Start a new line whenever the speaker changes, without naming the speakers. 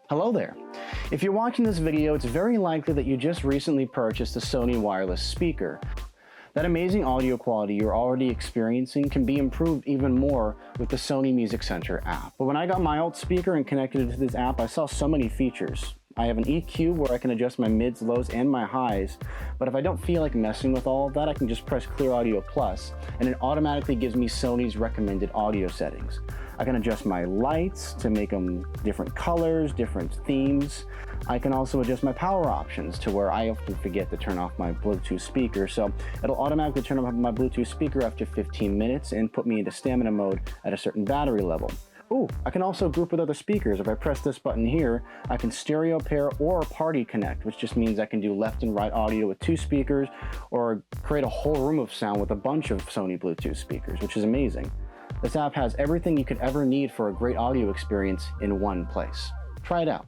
Hello there. If you're watching this video, it's very likely that you just recently purchased a Sony wireless speaker. That amazing audio quality you're already experiencing can be improved even more with the Sony Music Center app. But when I got my old speaker and connected it to this app, I saw so many features. I have an EQ where I can adjust my mids, lows, and my highs, but if I don't feel like messing with all of that, I can just press Clear Audio Plus, and it automatically gives me Sony's recommended audio settings. I can adjust my lights to make them different colors, different themes. I can also adjust my power options to where I often forget to turn off my Bluetooth speaker, so it'll automatically turn off my Bluetooth speaker after 15 minutes and put me into stamina mode at a certain battery level. Ooh, I can also group with other speakers. If I press this button here, I can stereo pair or party connect, which just means I can do left and right audio with 2 speakers or create a whole room of sound with a bunch of Sony Bluetooth speakers, which is amazing. This app has everything you could ever need for a great audio experience in one place. Try it out.